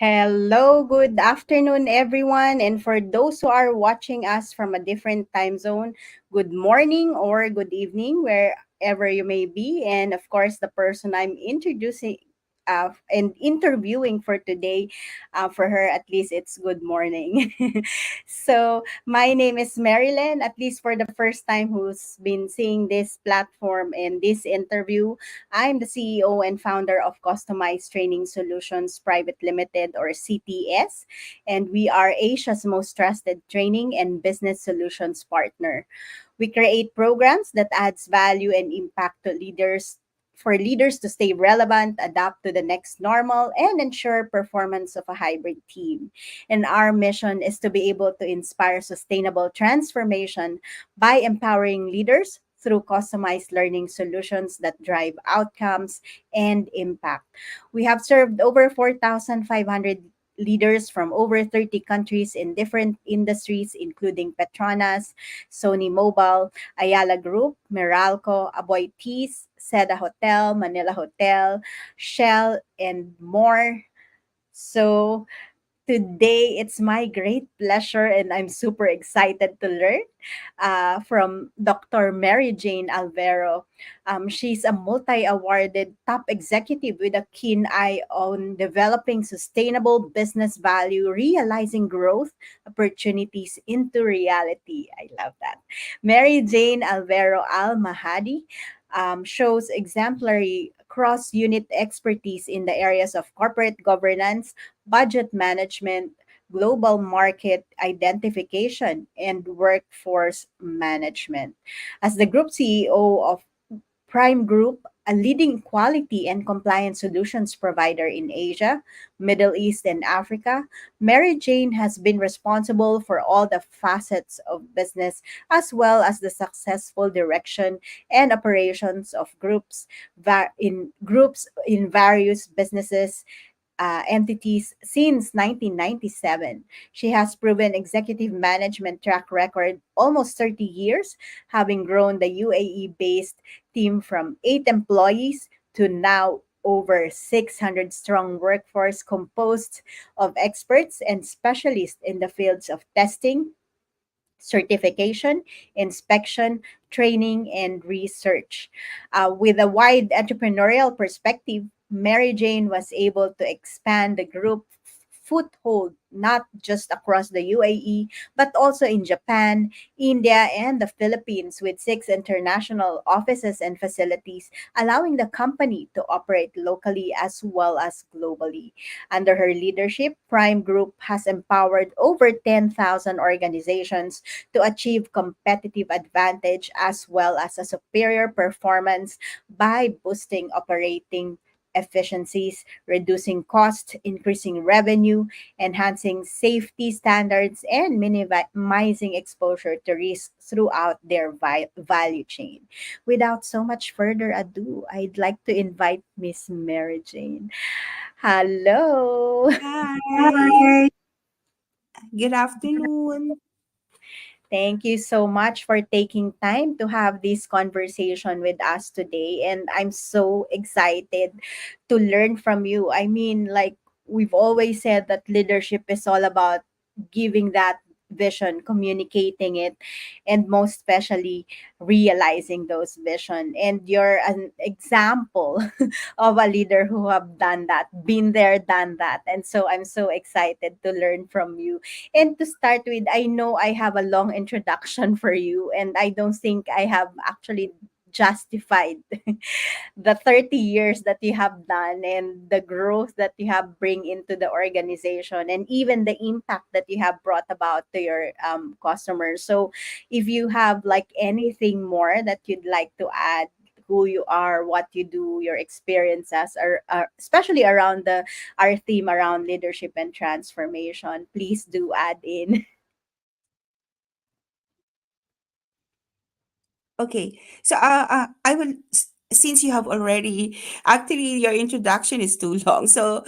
Hello, good afternoon, everyone. And for those who are watching us from a different time zone, good morning or good evening, wherever you may be. And of course, the person I'm introducing and interviewing for today, for her, at least it's good morning. So, my name is Marilyn, at least for the first time who's been seeing this platform and this interview. I'm the CEO and founder of Customized Training Solutions Private Limited, or CTS, and we are Asia's most trusted training and business solutions partner. We create programs that adds value and impact to leaders, for leaders to stay relevant, adapt to the next normal, and ensure performance of a hybrid team. And our mission is to be able to inspire sustainable transformation by empowering leaders through customized learning solutions that drive outcomes and impact. We have served over 4,500 leaders from over 30 countries in different industries, including Petronas, Sony Mobile, Ayala Group, Meralco, Aboy Teas, Seda Hotel, Manila Hotel, Shell, and more. So, today, it's my great pleasure and I'm super excited to learn from Dr. Mary Jane Alvero. She's a multi awarded top executive with a keen eye on developing sustainable business value, realizing growth opportunities into reality. I love that. Mary Jane Alvero Al-Mahdi shows exemplary cross unit expertise in the areas of corporate governance, budget management, global market identification, and workforce management. As the group CEO of Prime Group, a leading quality and compliance solutions provider in Asia, Middle East, and Africa, Mary Jane has been responsible for all the facets of business as well as the successful direction and operations of groups in various businesses entities since 1997. She has proven executive management track record almost 30 years, having grown the UAE based team from 8 employees to now over 600 strong workforce composed of experts and specialists in the fields of testing, certification, inspection, training, and research. With a wide entrepreneurial perspective, Mary Jane was able to expand the group foothold not just across the UAE but also in Japan, India, and the Philippines, with 6 international offices and facilities, allowing the company to operate locally as well as globally. Under her leadership, Prime Group has empowered over 10,000 organizations to achieve competitive advantage as well as a superior performance by boosting operating efficiencies, reducing costs, increasing revenue, enhancing safety standards, and minimizing exposure to risk throughout their value chain. Without so much further ado, I'd like to invite Miss Mary Jane. Hello. Hi, good afternoon. Thank you so much for taking time to have this conversation with us today. And I'm so excited to learn from you. I mean, like, we've always said that leadership is all about giving that vision, communicating it, and most especially realizing those vision. And you're an example of a leader who have done that, been there, done that. And so I'm so excited to learn from you. And to start with, I know I have a long introduction for you, and I don't think I have actually justified the 30 years that you have done and the growth that you have bring into the organization and even the impact that you have brought about to your customers. So if you have like anything more that you'd like to add, who you are, what you do, your experiences, are especially around the our theme around leadership and transformation, please do add in. Okay, so I will, since you have already, actually, your introduction is too long. So,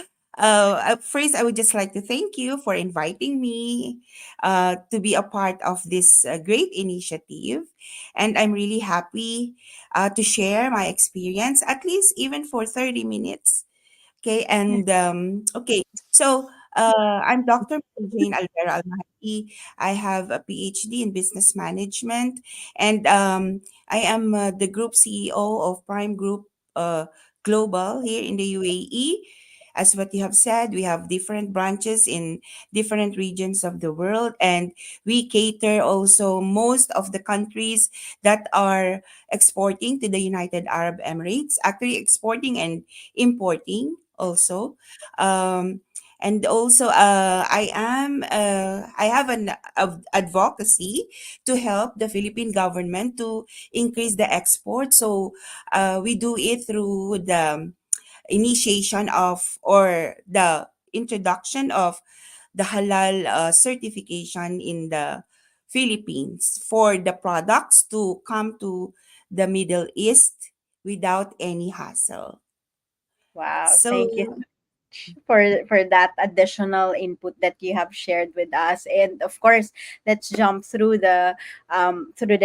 first, I would just like to thank you for inviting me to be a part of this great initiative. And I'm really happy to share my experience, at least even for 30 minutes. Okay, and okay, so I'm Dr. Jane Alvera Al-Mahdi. I have a PhD in business management, and I am the group CEO of Prime Group Global here in the UAE. As what you have said, we have different branches in different regions of the world, and we cater also most of the countries that are exporting to the United Arab Emirates, actually exporting and importing also. Um, and also I have an advocacy to help the Philippine government to increase the export. So we do it through the initiation of, or the introduction of, the halal certification in the Philippines for the products to come to the Middle East without any hassle. Wow, thank you So for that additional input that you have shared with us. And of course, let's jump through the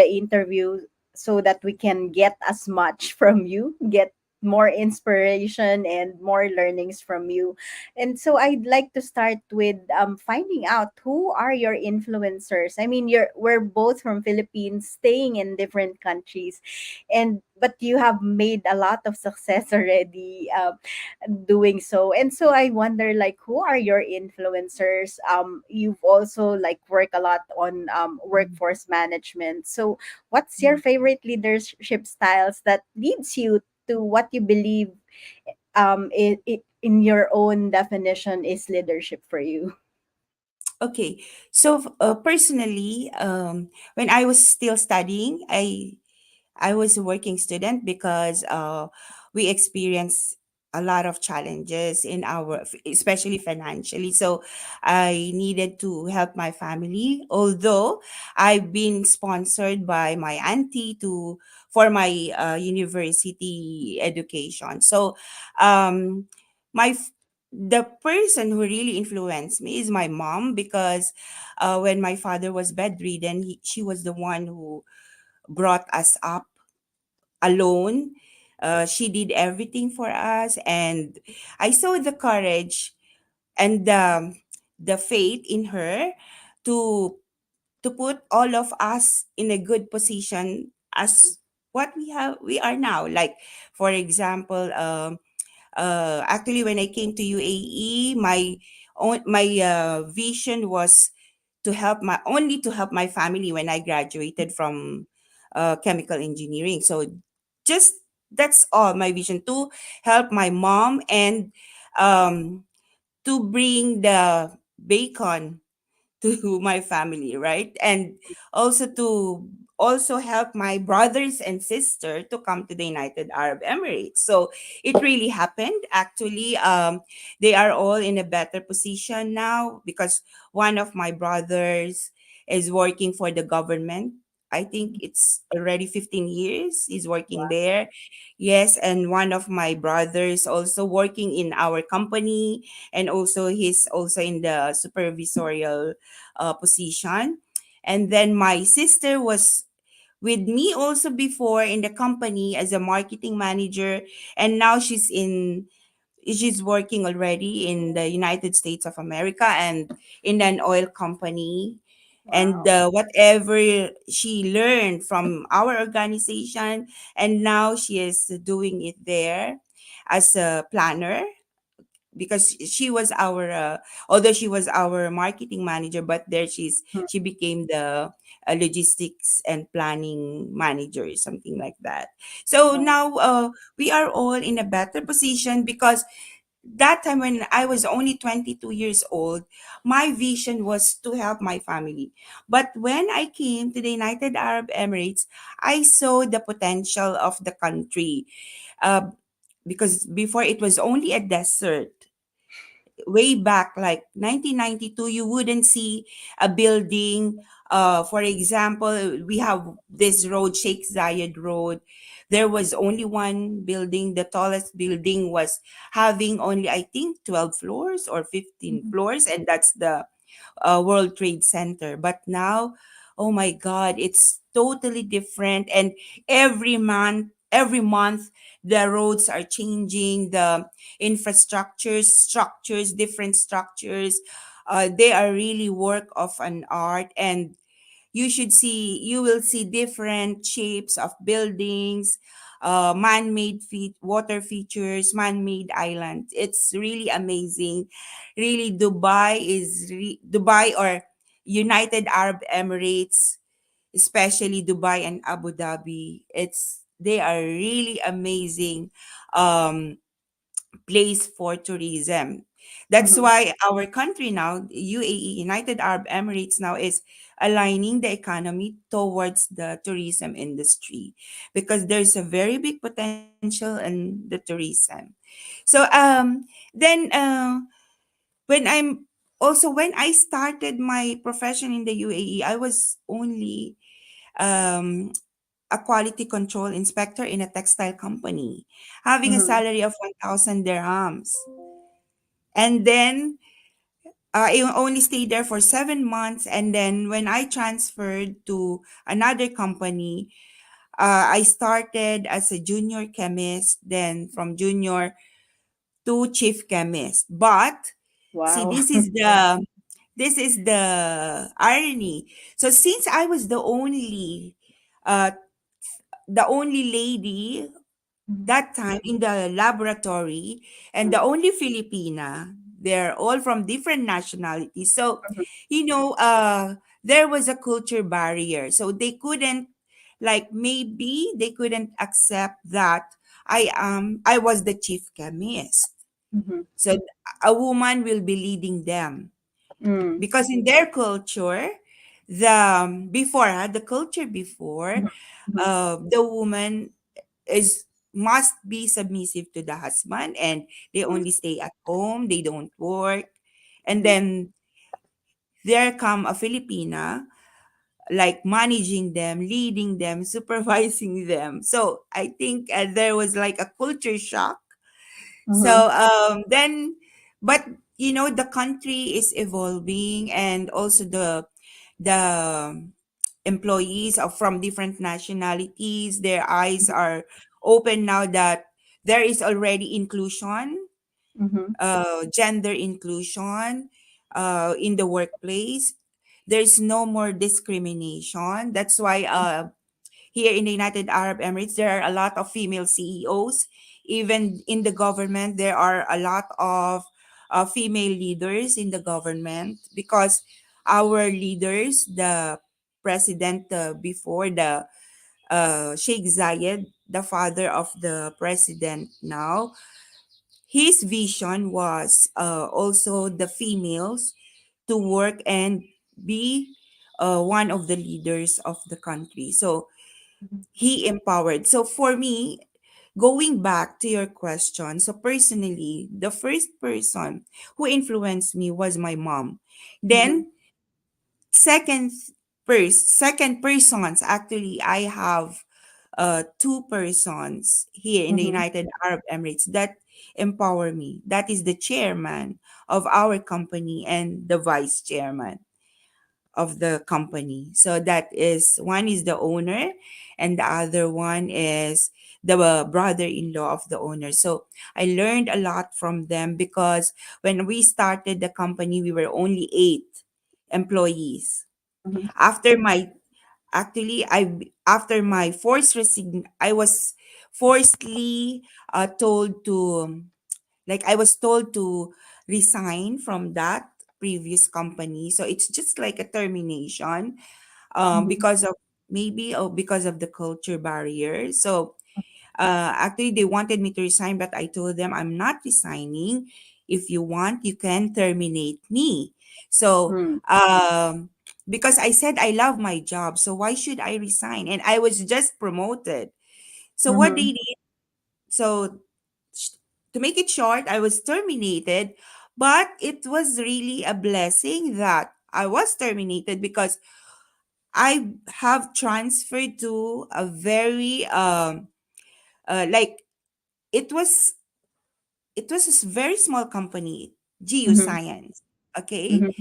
interview so that we can get as much from you, get more inspiration and more learnings from you. And so I'd like to start with finding out who are your influencers. I mean, we're both from Philippines, staying in different countries, and but you have made a lot of success already. Doing so. And so I wonder, like, who are your influencers? You've also like work a lot on workforce management. So what's your favorite leadership styles that leads you to what you believe in your own definition is leadership for you? okay, so personally, when I was still studying, I was a working student because we experienced a lot of challenges in our, especially financially. So I needed to help my family. Although I've been sponsored by my auntie to for my university education. So um, my the person who really influenced me is my mom, because when my father was bedridden, she was the one who brought us up alone. She did everything for us, and I saw the courage and the faith in her to put all of us in a good position as what we are now. Like for example, actually when I came to UAE, my vision was to help my family when I graduated from chemical engineering. So just that's all my vision, to help my mom and um, to bring the bacon to my family, right? And also to also help my brothers and sister to come to the United Arab Emirates. So it really happened. Actually, they are all in a better position now because one of my brothers is working for the government. I think it's already 15 years he's working Wow. there. Yes, and one of my brothers also working in our company, and also he's also in the supervisorial position. And then my sister was with me also before in the company as a marketing manager, and now she's working already in the United States of America and in an oil company. And Wow. whatever she learned from our organization, and now she is doing it there as a planner, because she was our although she was our marketing manager, but there she became the logistics and planning manager, something like that. So Wow. now we are all in a better position, because that time when I was only 22 years old, my vision was to help my family. But when I came to the United Arab Emirates, I saw the potential of the country, uh, because before it was only a desert. Way back like 1992, you wouldn't see a building. For example, we have this road, Sheikh Zayed Road. There was only one building. The tallest building was having only, I think, 12 floors or 15 Mhm. floors, and that's the World Trade Center. But now, oh my God, it's totally different. And every month every month the roads are changing, the structures, different structures. They are really work of an art, and you will see different shapes of buildings, water features, man-made islands. It's really amazing. Really, Dubai or United Arab Emirates, especially Dubai and Abu Dhabi. They are really amazing um, place for tourism. That's Mhm. why our country now, UAE, United Arab Emirates, now is aligning the economy towards the tourism industry, because there's a very big potential in the tourism. So then when I started my profession in the UAE, I was only um, a quality control inspector in a textile company, having a Mhm. salary of 1,000 dirhams. And then I only stayed there for 7 months. And then when I transferred to another company, I started as a junior chemist, then from junior to chief chemist. But see, Wow. this is the irony. So since I was uh, the only lady Mhm. that time in the laboratory, and the only Filipina. They're all from different nationalities. So, Mhm. there was a culture barrier. So they couldn't, like, maybe they couldn't accept that I was the chief chemist. Mhm. So a woman will be leading them, Mm. because in their culture, the culture before, Mhm. Mhm. the woman is must be submissive to the husband, and they Mhm. only stay at home, they don't work. And Mhm. then there come a Filipina, like managing them, leading them, supervising them. So I think there was like a culture shock. Mhm. So then, but the country is evolving, and also the employees are from different nationalities. Their eyes are open now that there is already inclusion, Mhm. gender inclusion in the workplace. There's no more discrimination. That's why here in the United Arab Emirates, there are a lot of female CEOs. Even in the government, there are a lot of female leaders in the government, because our leaders, the president before, the Sheikh Zayed, the father of the president now, his vision was also the females to work and be one of the leaders of the country. So Mhm. he empowered. So for me, going back to your question, so personally, the first person who influenced me was my mom. Mhm. Then second second persons, actually I have two persons here in the Mhm. United Arab Emirates that empower me. That is the chairman of our company and the vice chairman of the company. So that is, one is the owner, and the other one is the brother-in-law of the owner. So I learned a lot from them, because when we started the company, we were only 8 employees. Mhm. After my after my I was forcibly told to, like, I was told to resign from that previous company. So it's just like a termination, Mhm. because of, maybe, because of the culture barrier. So actually, they wanted me to resign, but I told them I'm not resigning. If you want, you can terminate me. So Mm. because I said I love my job, so why should I resign? And I was just promoted. So what Mhm. they did, so sh- to make it short, I was terminated, but it was really a blessing that I was terminated, because I have transferred to a very like, it was a very small company, Mhm. geoscience. Okay, Mhm.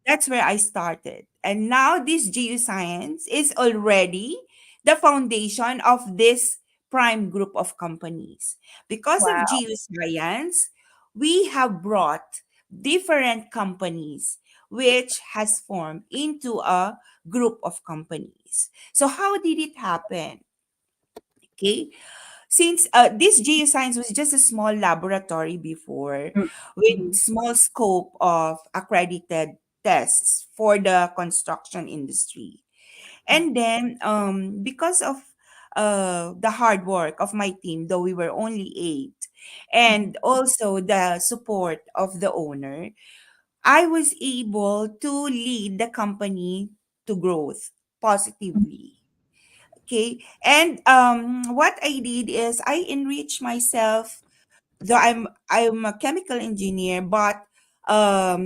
that's where I started, and now this geoscience is already the foundation of this prime group of companies. Because of Wow. geoscience, we have brought different companies which has formed into a group of companies. So how did it happen? Okay, since this geoscience was just a small laboratory before with Mm-hmm. small scope of accredited tests for the construction industry. And then because of the hard work of my team, though we were only eight, Mm-hmm. and also the support of the owner, I was able to lead the company to growth positively. Okay. And what I did is I enrich myself, though I'm a chemical engineer, but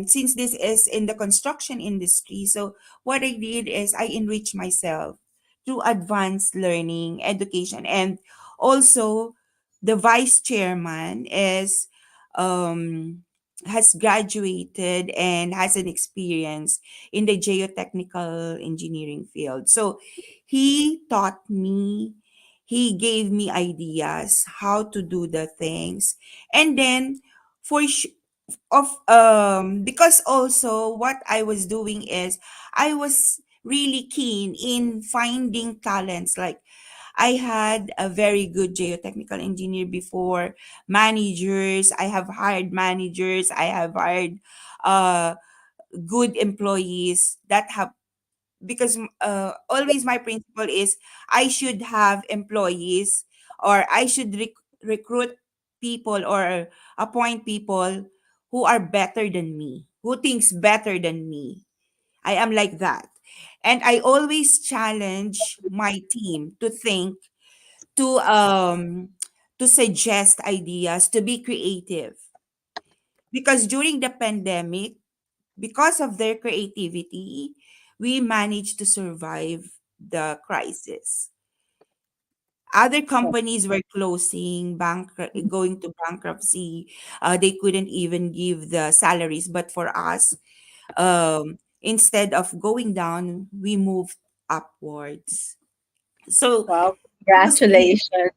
since this is in the construction industry, so what I did is I enrich myself through advanced learning, education, and also the vice chairman is um has graduated and has an experience in the geotechnical engineering field. So he taught me, he gave me ideas how to do the things. And then for of because also what I was doing is I was really keen in finding talents. Like I had a very good geotechnical engineer before, managers, I have hired managers, I have hired uh good employees that have, because always my principle is I should have employees, or I should recruit people or appoint people who are better than me, who thinks better than me. I am like that. And I always challenge my team to think, to to suggest ideas, to be creative. Because during the pandemic, because of their creativity, we managed to survive the crisis. Other companies were closing, going to bankruptcy. They couldn't even give the salaries. But for us, instead of going down, we moved upwards. So Wow. those, Congratulations.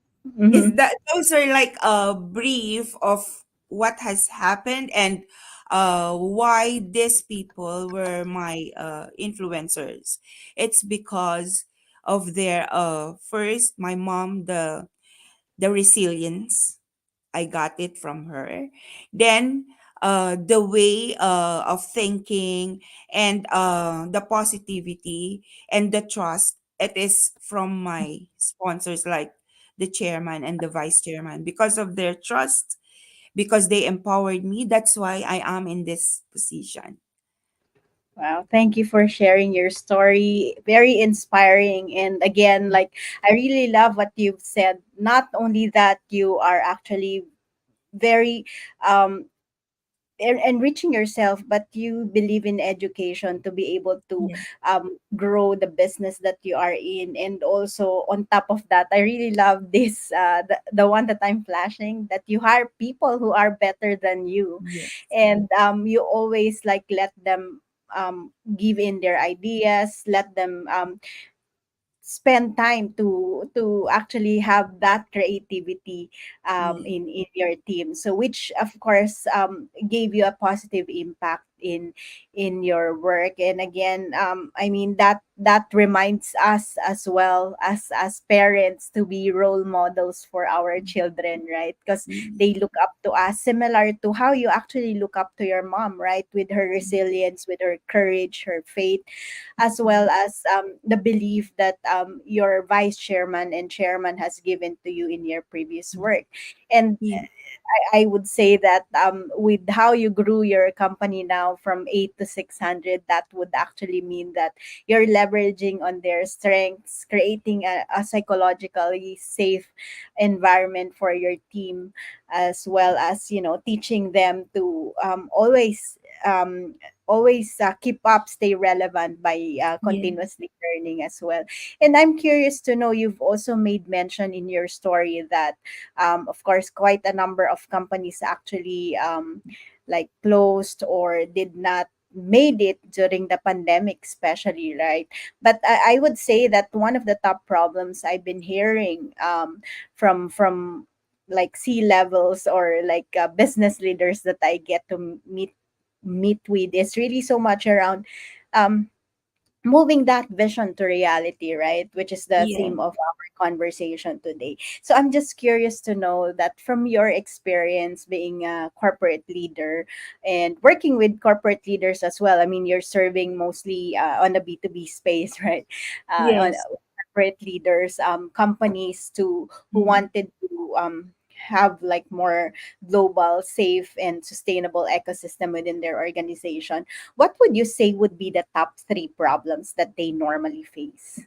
is Mm-hmm. that those are like a brief of what has happened, and why these people were my influencers. It's because of their first, my mom, the resilience, I got it from her. Then the way of thinking, and the positivity and the trust, it is from my sponsors, like the chairman and the vice chairman. Because of their trust, because they empowered me, that's why I am in this position. Wow, thank you for sharing your story. Very inspiring. And again, like, I really love what you've said. Not only that, you are actually very um enriching yourself, but you believe in education to be able to Yeah. grow the business that you are in. And also on top of that, I really love this the one that I'm flashing, that you hire people who are better than you. Yeah. And you always like let them give in their ideas, let them spend time to actually have that creativity Yeah. in your team, so which of course gave you a positive impact in your work. And again, I mean, that reminds us as well as parents to be role models for our children, right? Because Yeah. they look up to us, similar to how you actually look up to your mom, right? With her resilience, with her courage, her faith, as well as the belief that your vice chairman and chairman has given to you in your previous work. And Yeah. I would say that with how you grew your company now from 8 to 600, that would actually mean that you're leveraging on their strengths, creating a psychologically safe environment for your team, as well as, you know, teaching them to um, always keep up, stay relevant by Yeah. continuously learning as well. And I'm curious to know, you've also made mention in your story that of course, quite a number of companies actually like closed or did not made it during the pandemic, especially, right? But I would say that one of the top problems I've been hearing from like C levels or like business leaders that I get to meet with is really so much around um, moving that vision to reality, right? Which is the Yeah. theme of our conversation today. So I'm just curious to know that from your experience being a corporate leader and working with corporate leaders as well. I mean, you're serving mostly on the B2B space, right? On Yes. corporate leaders, companies to who Mhm. wanted to have like more global, safe, and sustainable ecosystem within their organization. What would you say would be the top three problems that they normally face?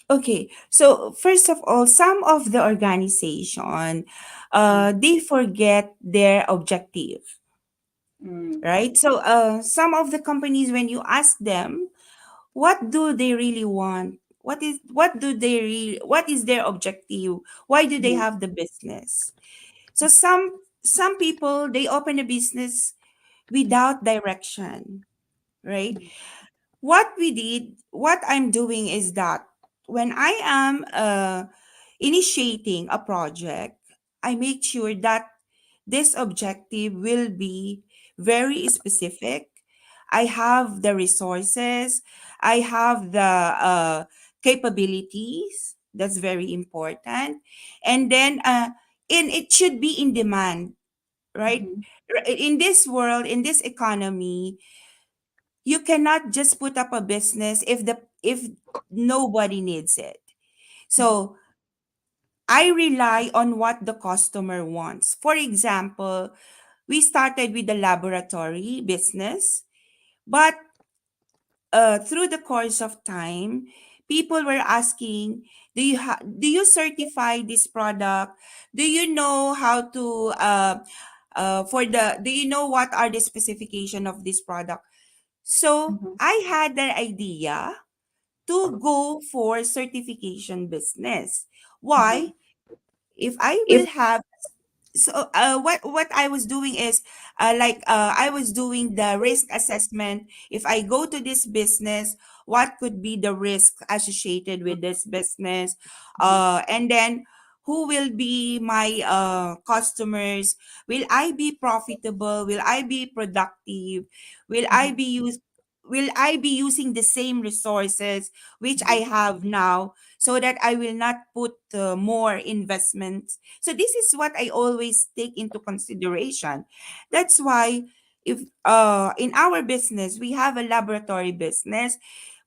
Okay, so first of all, some of the organization, they forget their objective, Mm, right? So, some of the companies, when you ask them, what do they really want? What is their objective? Why do they mhm, have the business? So some people, they open a business without direction, right? mhm, What I'm doing is that when I am initiating a project, I make sure that this objective will be very specific. I have the resources, I have the capabilities. That's very important. And then, it should be in demand, right? mhm, In this world, in this economy, you cannot just put up a business if nobody needs it. So I rely on what the customer wants. For example, we started with the laboratory business, but through the course of time, people were asking, do you certify this product? Do you know how to do you know what are the specification of this product? So mhm, I had the idea to go for certification business. mhm. Why? If I If will have, so what I was doing is, I was doing the risk assessment. If I go to this business, what could be the risk associated with this business? Mhm, And then who will be my customers? Will I be profitable? Will I be productive? Will I mhm, be use will I be using the same resources which mhm, I have now, so that I will not put more investments? So this is what I always take into consideration. That's why, if in our business we have a laboratory business,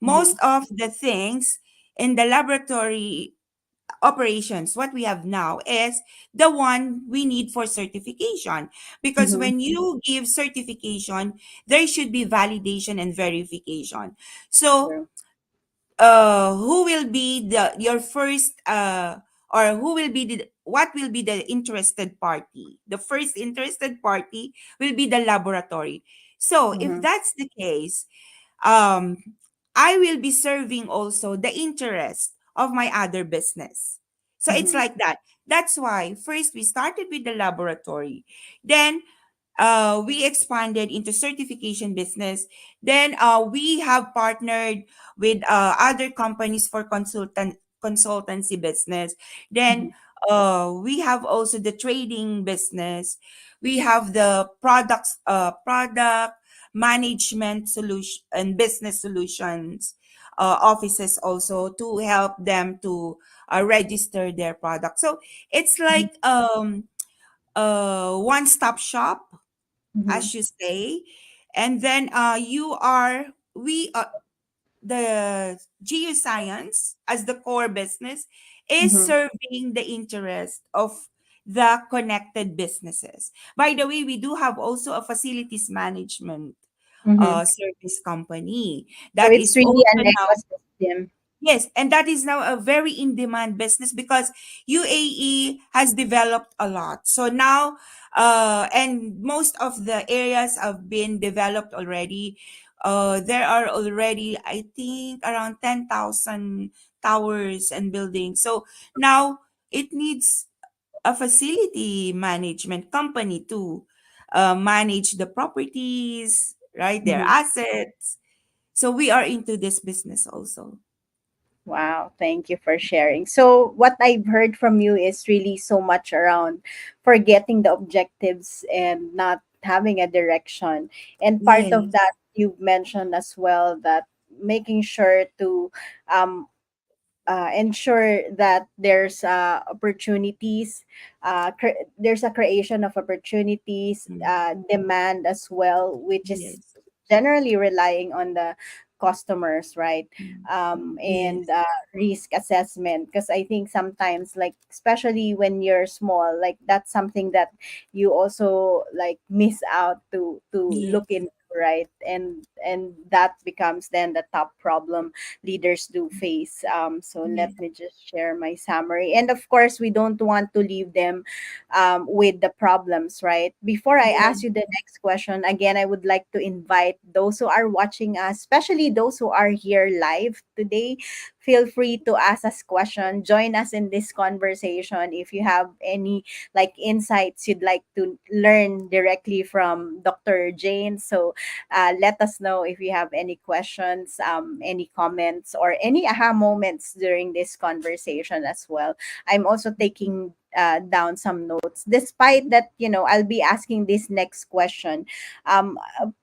mhm, most of the things in the laboratory operations, what we have now is the one we need for certification. Because mhm. when you give certification, there should be validation and verification. So True. who will be the your first or who will be the what will be the interested party? The first interested party will be the laboratory. So if Mhm, that's the case, um I will be serving also the interest of my other business. So it's mhm, like that. That's why first we started with the laboratory, then we expanded into certification business. Then we have partnered with other companies for consultancy business. Then mhm, we have also the trading business. We have the product management solution and business solutions offices also, to help them to register their product. So it's mhm, like one stop shop, mhm, as you say. And then you are we the geoscience as the core business is mhm, serving the interest of the connected businesses. By the way, we do have also a facilities management mhm. service company So that it's is really also an now. ecosystem. Yes, and that is now a very in demand business because UAE has developed a lot. So now, and most of the areas have been developed already. There are already, I think, around 10,000 towers and buildings. So now it needs a facility management company to manage the properties, right? Their Mhm. assets. So we are into this business also. Wow, thank you for sharing. So, what I've heard from you is really so much around forgetting the objectives and not having a direction. And part of Yes, that, you've mentioned as well that making sure to um, ensure that there's opportunities, there's a creation of opportunities, mm, demand as well, which is yes, generally relying on the customers, right? mm, And yes, risk assessment, because I think sometimes, like especially when you're small, like that's something that you also like miss out to look yes, into, right? And that becomes then the top problem leaders do face. So let yes, me just share my summary. And of course, we don't want to leave them with the problems, right? Before I yes, ask you the next question, again, I would like to invite those who are watching us, especially those who are here live today. Feel free to ask us questions. Join us in this conversation. If you have any like insights you'd like to learn directly from Dr. Jane, so let us know if you have any questions, any comments, or any aha moments during this conversation as well. I'm also taking down some notes. Despite that, I'll be asking this next question.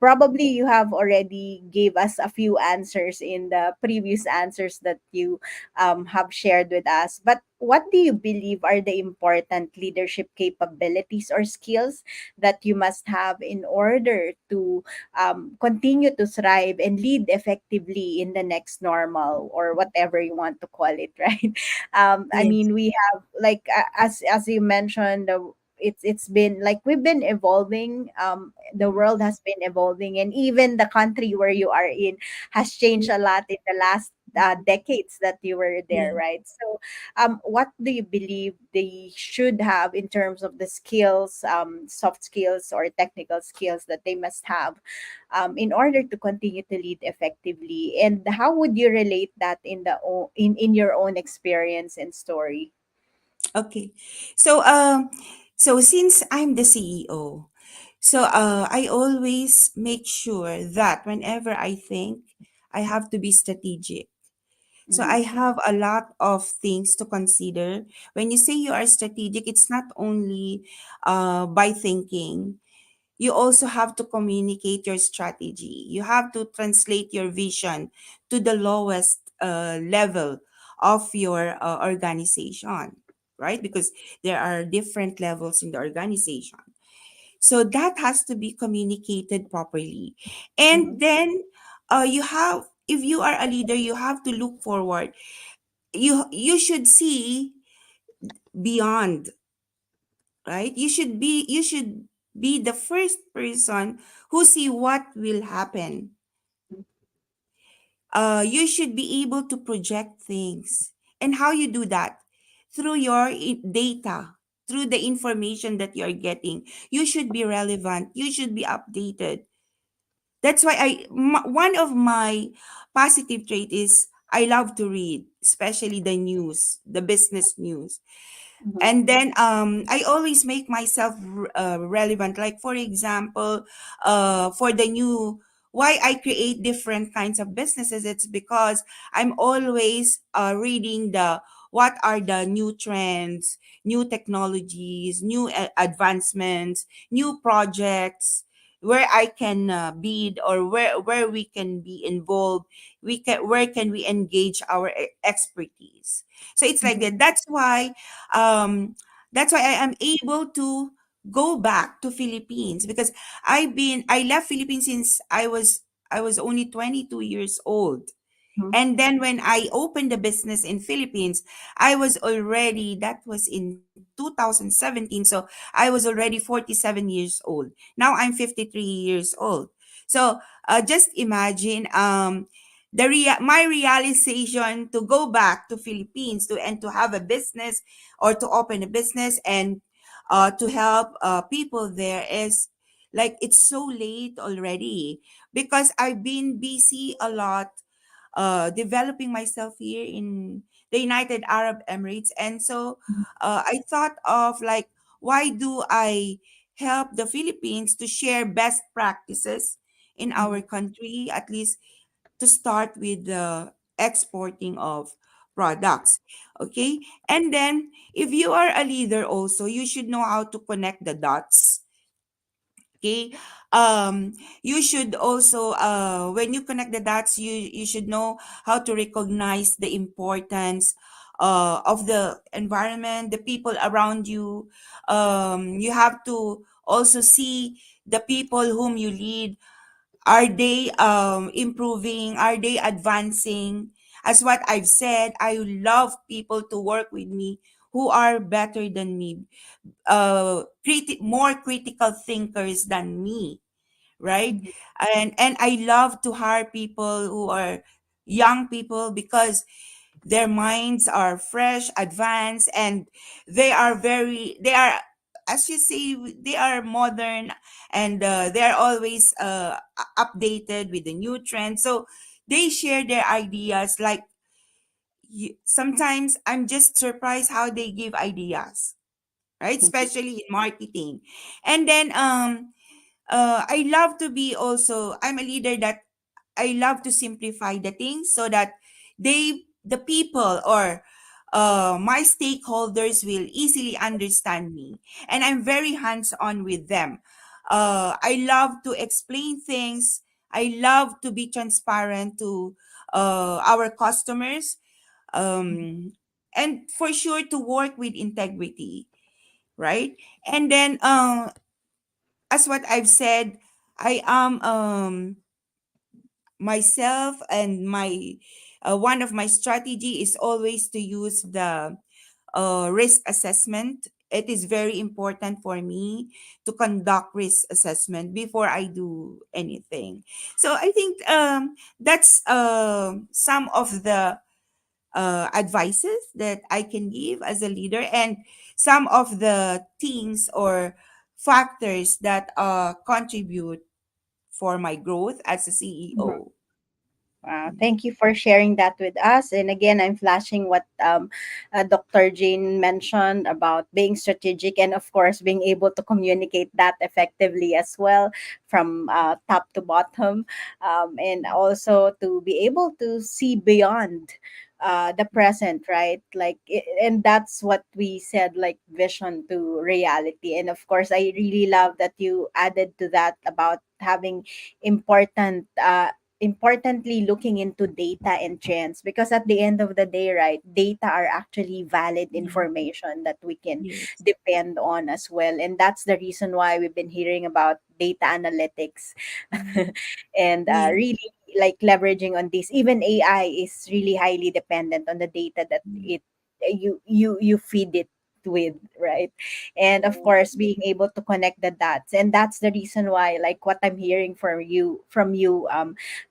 Probably you have already gave us a few answers in the previous answers that you have shared with us. But what do you believe are the important leadership capabilities or skills that you must have in order to continue to thrive and lead effectively in the next normal or whatever you want to call it, right? I yes, mean, we have like as you mentioned, it's been like we've been evolving. The mm, world has been evolving, and even the country where you are in has changed yes, a lot in the last decades that you were there, yes. right? So what do you believe they should have in terms of the skills, soft skills or technical skills that they must have in order to continue to lead effectively? And how would you relate that in your own experience and story? Okay. So so since I'm the CEO, so I always make sure that whenever I think I have to be strategic. So Mm-hmm. I have a lot of things to consider. When you say you are strategic, it's not only by thinking. You also have to communicate your strategy. You have to translate your vision to the lowest level of your organization, right? Because there are different levels in the organization. So that has to be communicated properly. Mm-hmm. And then you have, if you are a leader, you have to look forward. You should see beyond, right? You should be the first person who see what will happen. You should be able to project things. And how you do that? Through your data, through the information that you're getting. You should be relevant, you should be updated. That's why one of my positive trait is I love to read, especially the news, the business news. Mm-hmm. And then I always make myself relevant, like for example, for the new, why I create different kinds of businesses, it's because I'm always reading the what are the new trends, new technologies, new advancements, new projects, where I can bid, or where we can be involved, we can where can we engage our expertise. So it's like Mm-hmm. that. Um that's why I am able to go back to Philippines, because I left Philippines since I was only 22 years old. And then when I opened the business in Philippines, that was in 2017. So I was already 47 years old. Now I'm 53 years old. So just imagine my realization to go back to Philippines to have a business, or to open a business, and to help people there is like it's so late already, because I've been busy a lot developing myself here in the United Arab Emirates. And so I thought of like, why do I help the Philippines to share best practices in our Mhm. country, at least to start with the exporting of products. Okay. And then if you are a leader also, you should know how to connect the dots. Okay. You should also, when you connect the dots, you should know how to recognize the importance of the environment, the people around you. You have to also see the people whom you lead. Are they improving? Are they advancing? As what I've said, I love people to work with me who are better than me, more critical thinkers than me, right? Mhm. And I love to hire people who are young people because their minds are fresh, advanced, and they are, as you say, they are modern, and they are always updated with the new trends. So they share their ideas. Like, sometimes I'm just surprised how they give ideas, right? Especially in marketing. And then I love to be also, I'm a leader that I love to simplify the things so that the people, or my stakeholders will easily understand me. And I'm very hands on with them. I love to explain things. I love to be transparent to our customers. Um, and for sure to work with integrity, right? And then, as what I've said, I am myself, and my one of my strategy is always to use the risk assessment. It is very important for me to conduct risk assessment before I do anything. So I think that's some of the advices that I can give as a leader, and some of the things or factors that contribute for my growth as a Mhm. CEO. Wow, thank you for sharing that with us. And again, I'm flashing what Dr. Jane mentioned about being strategic and, of course, being able to communicate that effectively as well from top to bottom. And also to be able to see beyond the present, right? And that's what we said, like vision to reality. And of course, I really love that you added to that about having importantly looking into data and trends, because at the end of the day, right, data are actually valid Yeah. information that we can Yes. depend on as well. And that's the reason why we've been hearing about data analytics Mm. and Yeah. really like leveraging on this. Even AI is really highly dependent on the data that Mm. you feed it with, right? And of Yeah. course being able to connect the dots, and that's the reason why, like what I'm hearing from you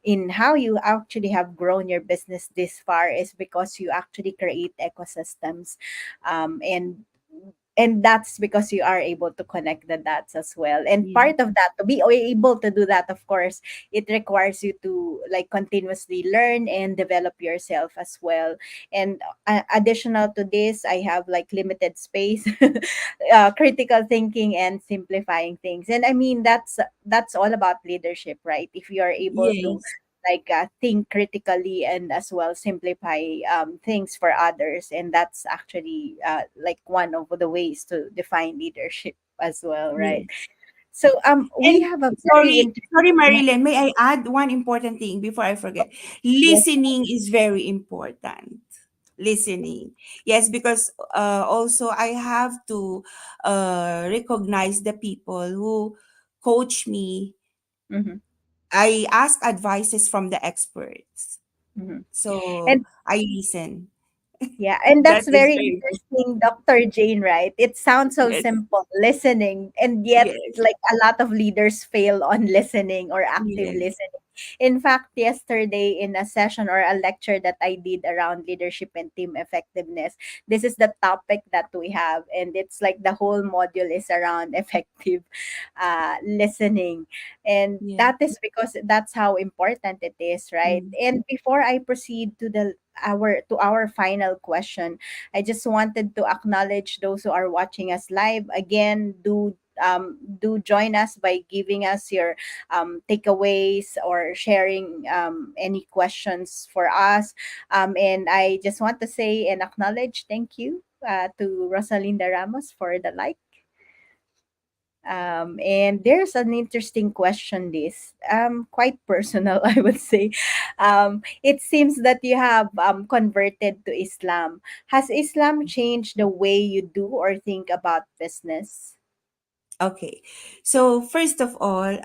in how you actually have grown your business this far is because you actually create ecosystems, and that's because you are able to connect the dots as well. And Yeah. part of that, to be able to do that, of course, it requires you to like continuously learn and develop yourself as well. And additional to this, I have like limited space, critical thinking and simplifying things. And I mean, that's all about leadership, right? If you are able to Yes. like think critically and as well simplify things for others, and that's actually like one of the ways to define leadership as well, right? Yes. So we And have a very sorry, interesting. Marilyn, may I add one important thing before I forget? Yes. Listening is very important. Listening. Yes, because also I have to recognize the people who coach me. Hmm. I ask advices from the experts. Hmm. So And I listen. yeah, and That that's is very very important. interesting, Dr. Jane, right? It sounds so Yes. simple, listening, and yet, Yes. like, a lot of leaders fail on listening or active Yes. listening. In fact, yesterday in a session or a lecture that I did around leadership and team effectiveness, this is the topic that we have, and it's like the whole module is around effective listening. And Yeah. that is because that's how important it is, right? Mm. And before I proceed to our final question, I just wanted to acknowledge those who are watching us live. Again, do do join us by giving us your takeaways or sharing any questions for us. And I just want to say and acknowledge thank you to Rosalinda Ramos for the like. And there's an interesting question, this quite personal, I would say. It seems that you have converted to Islam. Has Islam changed the way you do or think about business? Okay. So first of all,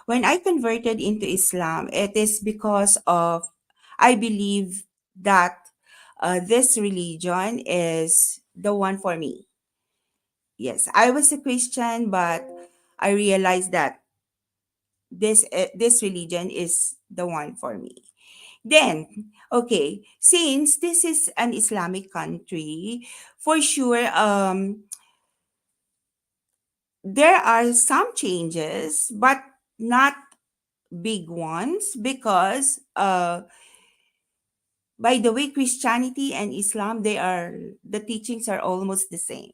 when I converted into Islam, it is because of I believe that this religion is the one for me. Yes, I was a Christian, but I realized that this religion is the one for me. Then, okay, since this is an Islamic country, for sure, there are some changes, but not big ones because by the way, Christianity and Islam, the teachings are almost the same.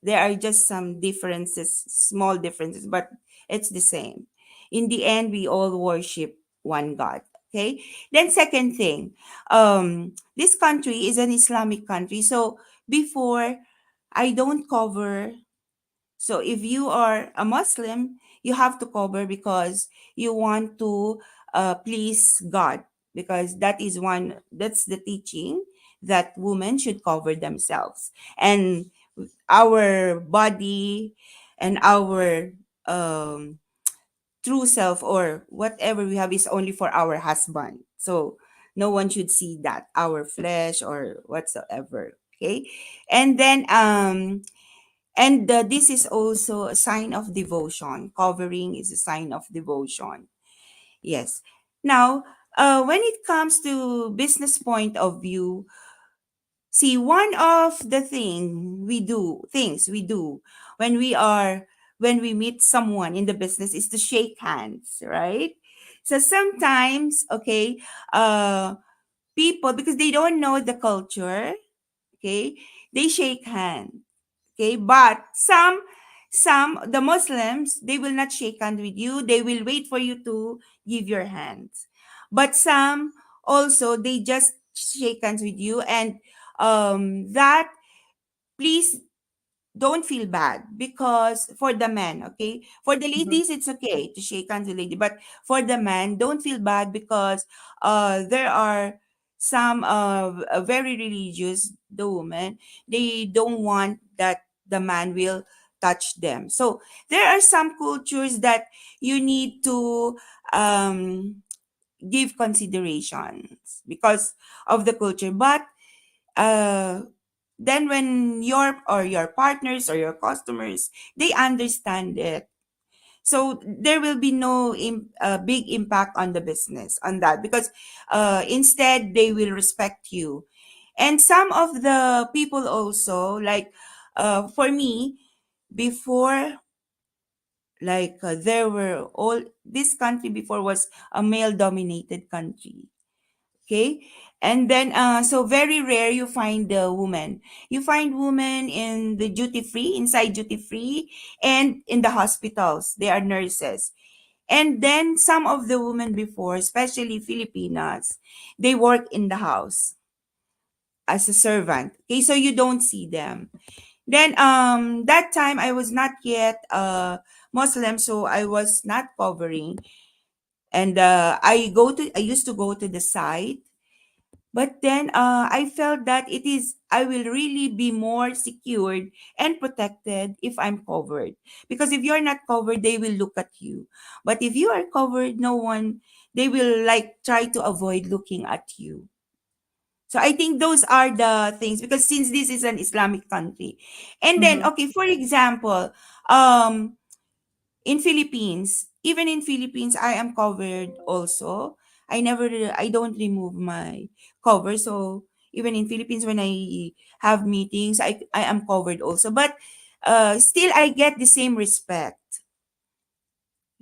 There are just some differences, small differences, but it's the same. In the end, we all worship one God. Okay. Then second thing, this country is an Islamic country. So before, I don't cover. So if you are a Muslim, you have to cover because you want to please God, because that's the teaching that women should cover themselves. And our body and our um, true self or whatever we have is only for our husband. So no one should see that, our flesh or whatsoever. Okay. And then this is also a sign of devotion. Covering is a sign of devotion. Yes. Now, when it comes to business point of view, see, one of the things we do when when we meet someone in the business is to shake hands, right? So sometimes, okay, uh, people, because they don't know the culture, okay, they shake hands. Okay, but some the Muslims, they will not shake hands with you. They will wait for you to give your hands. But some also, they just shake hands with you, and that, please don't feel bad, because for the men, okay, for the Mhm. ladies it's okay to shake hands with lady, but for the man, don't feel bad, because there are some very religious, the women, they don't want that the man will touch them. So there are some cultures that you need to um give considerations because of the culture. But uh then when your partners or your customers, they understand it, so there will be no big impact on the business on that, because instead they will respect you. And some of the people also, like for me, before, like there were all this country before was a male dominated country. Okay. And then so very rare you find the woman. You find women in the duty free, inside duty free, and in the hospitals. They are nurses. And then some of the women before, especially Filipinas, they work in the house as a servant. Okay, so you don't see them. Then that time I was not yet Muslim, so I was not covering. And I used to go to the site. But then I felt that I will really be more secured and protected if I'm covered. Because if you're not covered, they will look at you. But if you are covered, no one, they will like try to avoid looking at you. So I think those are the things, because since this is an Islamic country. And then, Mhm. okay, for example, um, in Philippines, even in Philippines, I am covered also. I don't remove my cover. So even in Philippines, when I have meetings, I am covered also. But still, I get the same respect.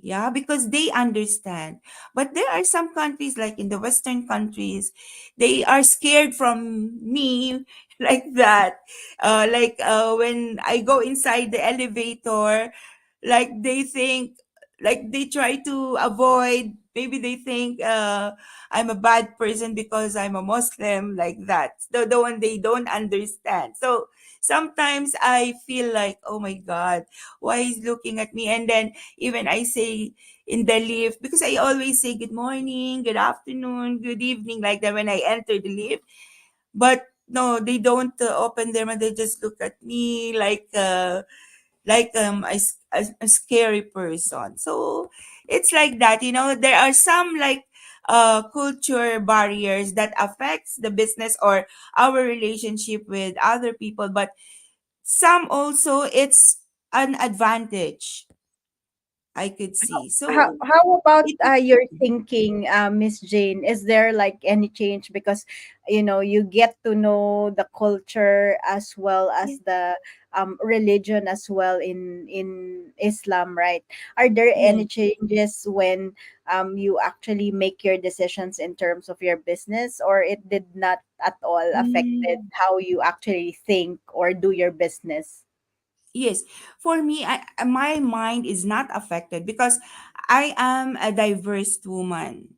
Yeah, because they understand. But there are some countries, like in the Western countries, they are scared from me like that. When I go inside the elevator, like they think, like they try to avoid. Maybe they think I'm a bad person because I'm a Muslim, like that. The one they don't understand. So sometimes I feel like, oh my God, why is looking at me? And then even I say in the lift, because I always say good morning, good afternoon, good evening, like that when I enter the lift. But no, they don't open their mouth. They just look at me like a scary person. So it's like that. There are some like culture barriers that affects the business or our relationship with other people, but some also it's an advantage I could see. So How about it your thinking, Miss Jane? Is there like any change because you get to know the culture as well as the religion as well in Islam, right? Are there yes. any changes when you actually make your decisions in terms of your business, or it did not at all affected Mm, how you actually think or do your business? yes. For me, my mind is not affected because I am a diverse woman,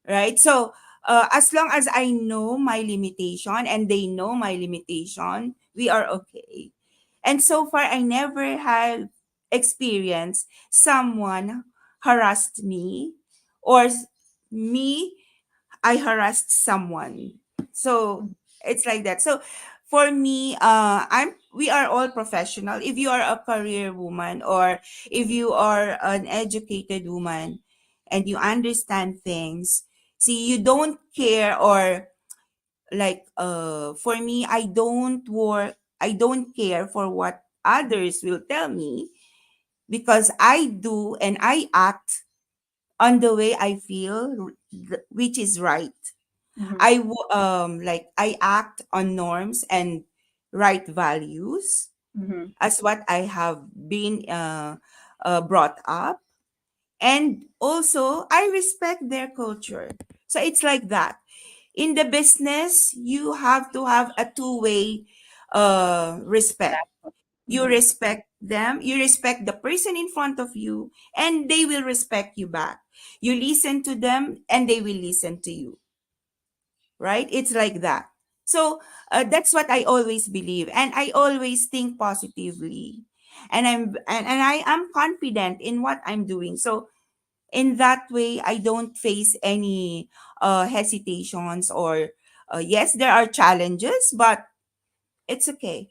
right? So as long as I know my limitation and they know my limitation, we are okay. And so far, I never have experienced someone harassed me or me I harassed someone. So it's like that. So for me, I'm we are all professional. If you are a career woman or if you are an educated woman and you understand things, see you don't care or like for me I don't care for what others will tell me because I do and I act on the way I feel which is right. Mm-hmm. I act on norms and right values Mm-hmm. as what I have been brought up, and also I respect their culture. So it's like that. In the business, you have to have a two-way respect. You Mm-hmm. respect them, you respect the person in front of you, and they will respect you back. You listen to them, and they will listen to you, right? It's like that. So that's what I always believe, and I always think positively, and I am confident in what I'm doing. So in that way, I don't face any hesitations or yes, there are challenges, but it's okay.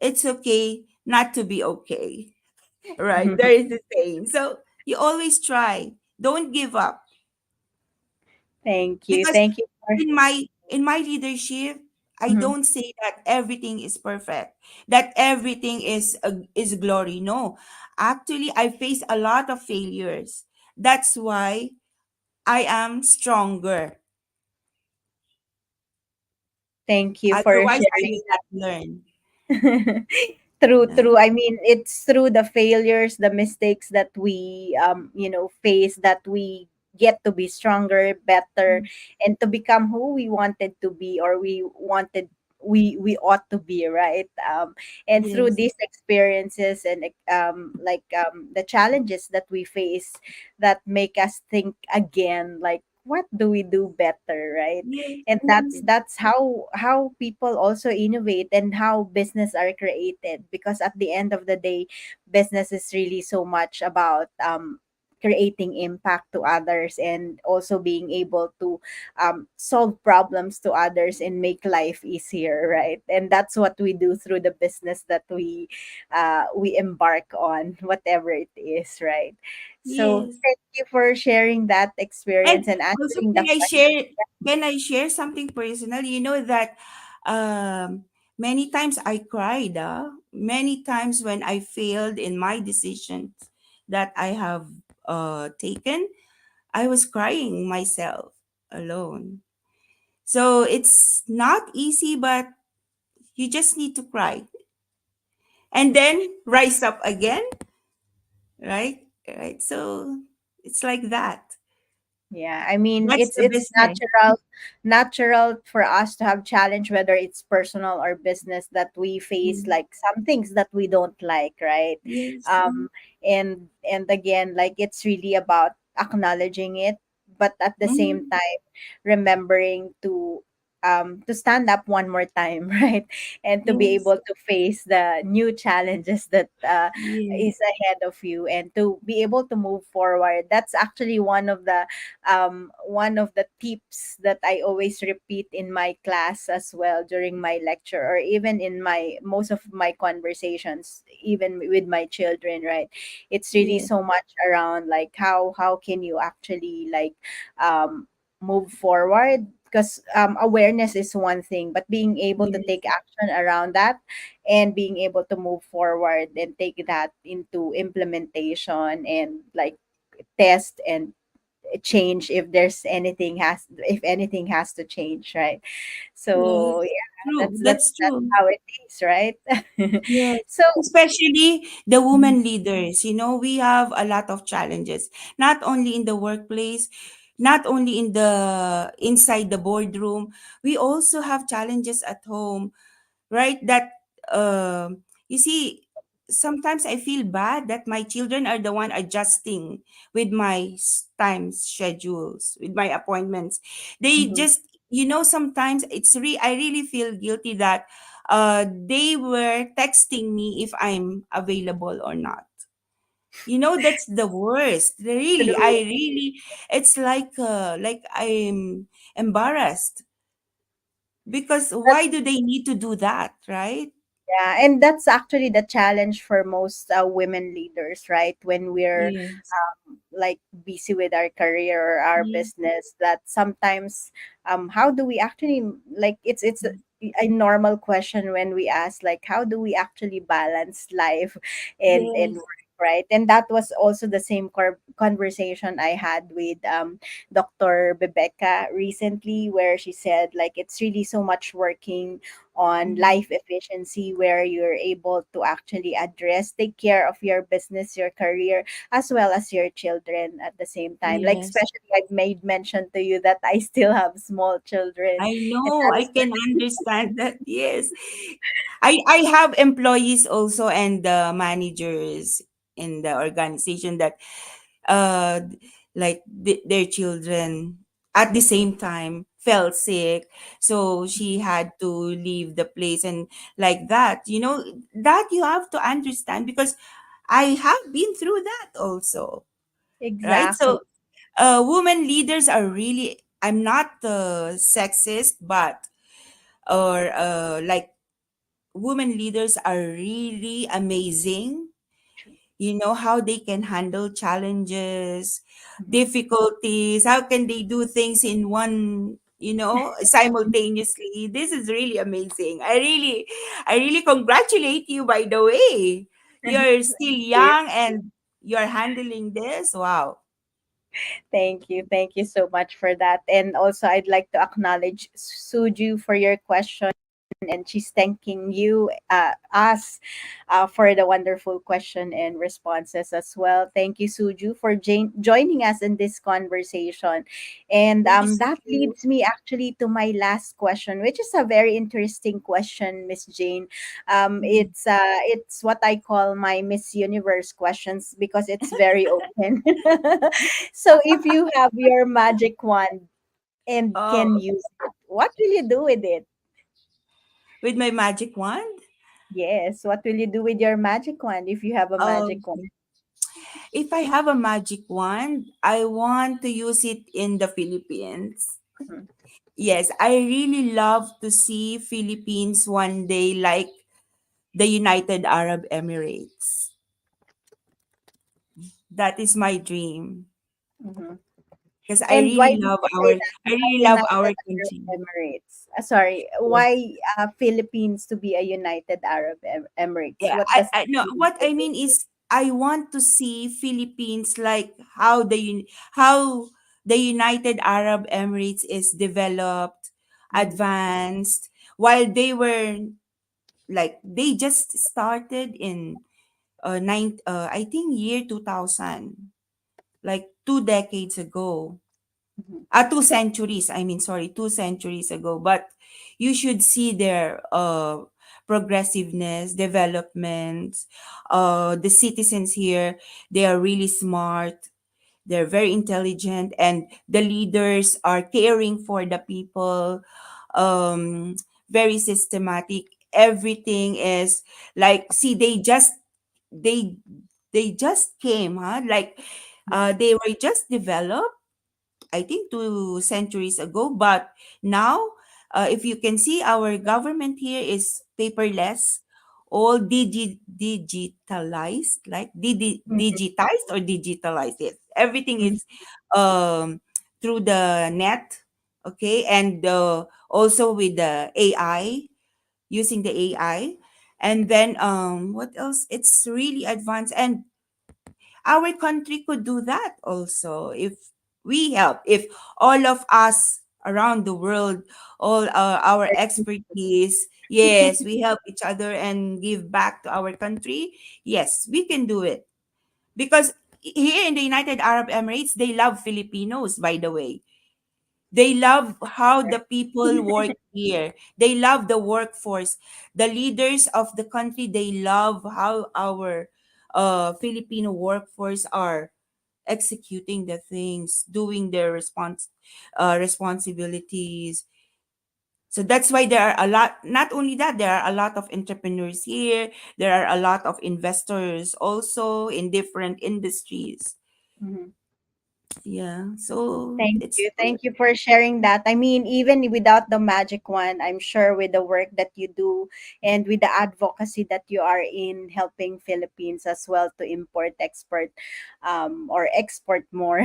It's okay not to be okay, right? There is the saying. So you always try. Don't give up Thank you. because Thank you for. in my leadership, I Mhm. don't say that everything is perfect, that everything is glory. No, actually, I face a lot of failures. That's why I am stronger. Thank you for Otherwise, I sharing will not learn. that. True, Yeah. true. I mean, it's through the failures, the mistakes that we face, that we get to be stronger, better, and to become who we wanted to be, or we ought to be, right? And through Yes. these experiences and the challenges that we face, that make us think again, like what do we do better, right? Yes. And that's Yes. that's how people also innovate and how business are created, because at the end of the day, business is really so much about creating impact to others, and also being able to solve problems to others and make life easier, right? And that's what we do through the business that we embark on, whatever it is, right? So Yes. thank you for sharing that And experience and also, answering the question. can I share something personal? You know that many times I cried. Many times when I failed in my decisions that I have taken, I was crying myself alone. So it's not easy, but you just need to cry and then rise up again, right? right? So it's like that. Yeah, I mean That's the it's business. natural for us to have challenge, whether it's personal or business, that we face Mm. like some things that we don't like, right? Yes, Um and again, like it's really about acknowledging it, but at the same mm, time remembering to stand up one more time, right? And to be yes, able to face the new challenges that yes, is ahead of you, and to be able to move forward. That's actually one of the tips that I always repeat in my class as well, during my lecture, or even in my most of my conversations, even with my children, right? It's really yes, so much around like how can you actually like move forward, because awareness is one thing, but being able to yes, take action around that, and being able to move forward and take that into implementation, and like test and change if anything has to change, right? So yes. yeah, True. that's True. how it is, right? Yes, So especially the mhm, woman leaders. We have a lot of challenges, not only in the workplace, not only in the inside the boardroom. We also have challenges at home, right? That you see, sometimes I feel bad that my children are the one adjusting with my time schedules, with my appointments. They mhm. just, sometimes I really feel guilty that they were texting me if I'm available or not. That's the worst. Really, True. it's like I'm embarrassed, because why That's do they need to do that, right? Yeah, and that's actually the challenge for most women leaders, right? When we're Yes. like busy with our career or our Yes. business, that sometimes how do we actually, like Mm. a normal question when we ask, like how do we actually balance life and Yes. work, right? And that was also the same conversation I had with Dr. Rebecca recently, where she said like it's really so much working on Mhm. life efficiency, where you're able to actually address, take care of your business, your career, as well as your children at the same time. Like Yes. especially I've made mention to you that I still have small children, I and know. that I is can understand that. Yes. I have employees also, and managers in the organization that uh like their children at the same time fell sick, so she had to leave the place, and like that, that you have to understand, because I have been through that also, right? exactly So women leaders are really, I'm not sexist, but or like, women leaders are really amazing. How they can handle challenges, Mhm. difficulties, how can they do things in one, simultaneously. This is really amazing. I really congratulate you, by the way. You're still young and you're handling this. Wow. Thank you so much for that. And also I'd like to acknowledge Suju for your question, and she's thanking you, us, for the wonderful question and responses as well. Thank you, Suju, for joining us in this conversation. And Thank you, that Suju. leads me actually to my last question, which is a very interesting question, Miss Jane. Mhm. It's what I call my Miss Universe questions, because it's very open. So if you have your magic wand and can Oh, use it, what will you do with it? with my magic wand? Yes, what will you do with your magic wand if you have a Oh, magic wand? if I have a magic wand, I want to use it in the Philippines. Mhm. Yes, I really love to see Philippines one day like the United Arab Emirates. That is my dream, Mhm. because And why did you say I that? really Why love United our Arab country. Emirates? Sorry, Yes. why Philippines to be a United Arab Emirates? Yeah, What does I no, that mean what for I you? mean is I want to see Philippines like how the United Arab Emirates is developed, Mhm. advanced, while they were like they just started in I think year 2000, like 2 decades ago. Mhm. 2 centuries, I mean, sorry, 2 centuries ago. But you should see their progressiveness, developments. The citizens here, they are really smart, they're very intelligent, and the leaders are caring for the people. um Very systematic. Everything is like, see, they they just came, huh, like they were just developed, I think, 2 centuries ago. But now, if you can see, our government here is paperless, all digitalized, like Mhm. digitized or digitalized. Yes, everything Mhm. is um, through the net. Okay, and also with the AI, using the AI, and then what else? It's really advanced, and our country could do that also if we help, if all of us around the world, all our expertise, yes, we help each other and give back to our country. Yes, we can do it, because here in the United Arab Emirates, they love Filipinos, by the way. They love how the people work here. They love the workforce. The leaders of the country, they love how our Filipino workforce are executing the things, doing their responsibilities. So that's why there are a lot. Not only that, there are a lot of entrepreneurs here. There are a lot of investors also in different industries. Mhm. Yeah, so Thank it's you. Thank you for sharing that. I mean, even without the magic one, I'm sure with the work that you do and with the advocacy that you are in helping Philippines as well to import, export, or export more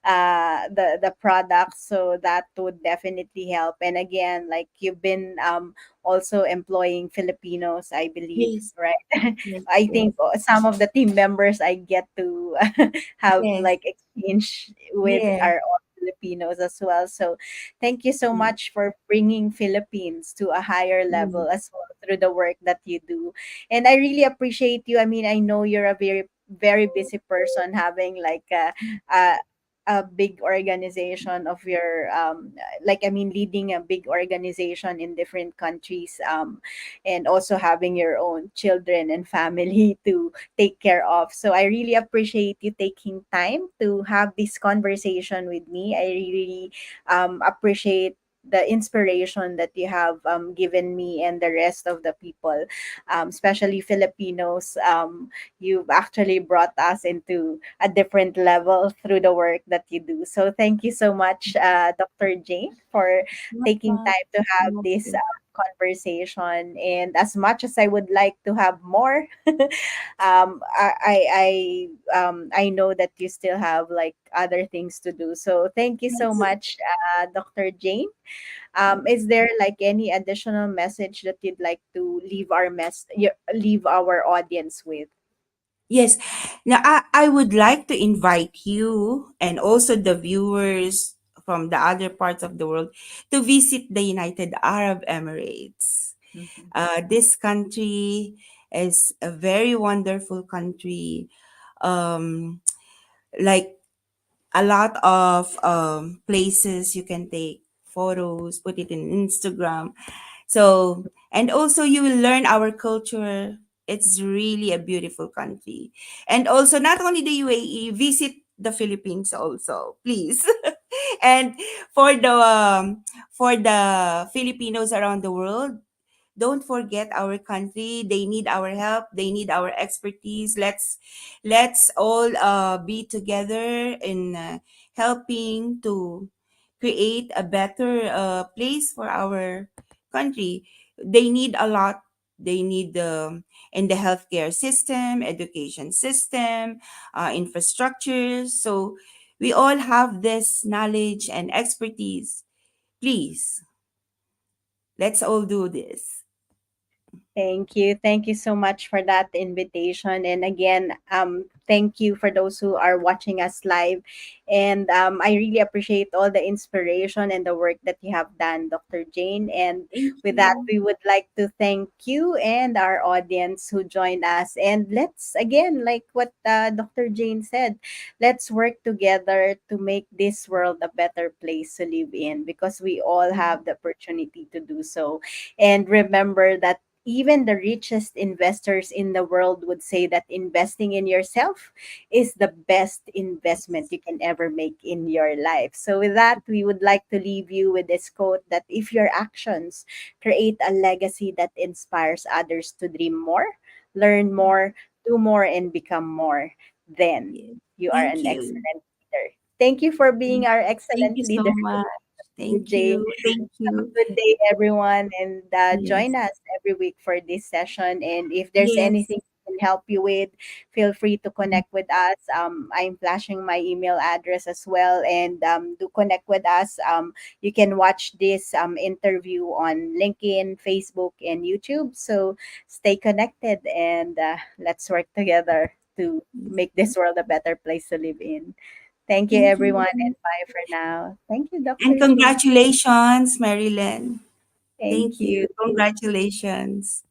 the products. So that would definitely help. And again, like you've been also employing Filipinos, I believe, yes, right? yes, I think yes, some of the team members I get to have yes, like exchange with yes, our own Filipinos as well. So thank you so yes, much for bringing Philippines to a higher yes, level as well through the work that you do. And I really appreciate you. I mean, I know you're a very busy person having like a big organization of your like I mean leading a big organization in different countries, and also having your own children and family to take care of. So I really appreciate you taking time to have this conversation with me. I really appreciate the inspiration that you have given me and the rest of the people, especially Filipinos. You've actually brought us into a different level through the work that you do. So thank you so much, Dr. Jane, for taking welcome, time to have this welcome. conversation. And as much as I would like to have more, I know that you still have like other things to do. So thank you so Yes. much, Dr. Jane. Is there like any additional message that you'd like to leave our audience with? Yes. Now, I would like to invite you and also the viewers from the other parts of the world to visit the United Arab Emirates. Mhm. This country is a very wonderful country. Um, like a lot of places you can take photos, put it in Instagram. So, and also you will learn our culture. It's really a beautiful country. And also, not only the UAE, visit the Philippines also, please. And for the Filipinos around the world, don't forget our country. They need our help, they need our expertise. Let's all be together in helping to create a better place for our country. They need a lot. They need in the healthcare system, education system, infrastructure. So we all have this knowledge and expertise. Please, let's all do this. Thank you. Thank you so much for that invitation. And again, thank you for those who are watching us live. And I really appreciate all the inspiration and the work that you have done, Dr. Jane. And Thank with that, you. we would like to thank you and our audience who joined us. And let's, again, like what Dr. Jane said, let's work together to make this world a better place to live in because we all have the opportunity to do so. And remember that even the richest investors in the world would say that investing in yourself is the best investment you can ever make in your life. So, with that, we would like to leave you with this quote that if your actions create a legacy that inspires others to dream more, learn more, do more, and become more, then Yes. you are Thank an you. excellent leader. Thank you for being our Thank excellent you so leader, much. Thank Jane. you. Thank Have a you. good day, everyone, and Yes. join us every week for this session. And if there's Yes. anything we can help you with, feel free to connect with us. I'm flashing my email address as well, and do connect with us. You can watch this interview on LinkedIn, Facebook, and YouTube. So stay connected, and let's work together to Yes. make this world a better place to live in. Thank you, Thank everyone, you. and bye for now. Thank you, And Dr. Jane. congratulations, Marilyn. Thank Thank you. you. Congratulations.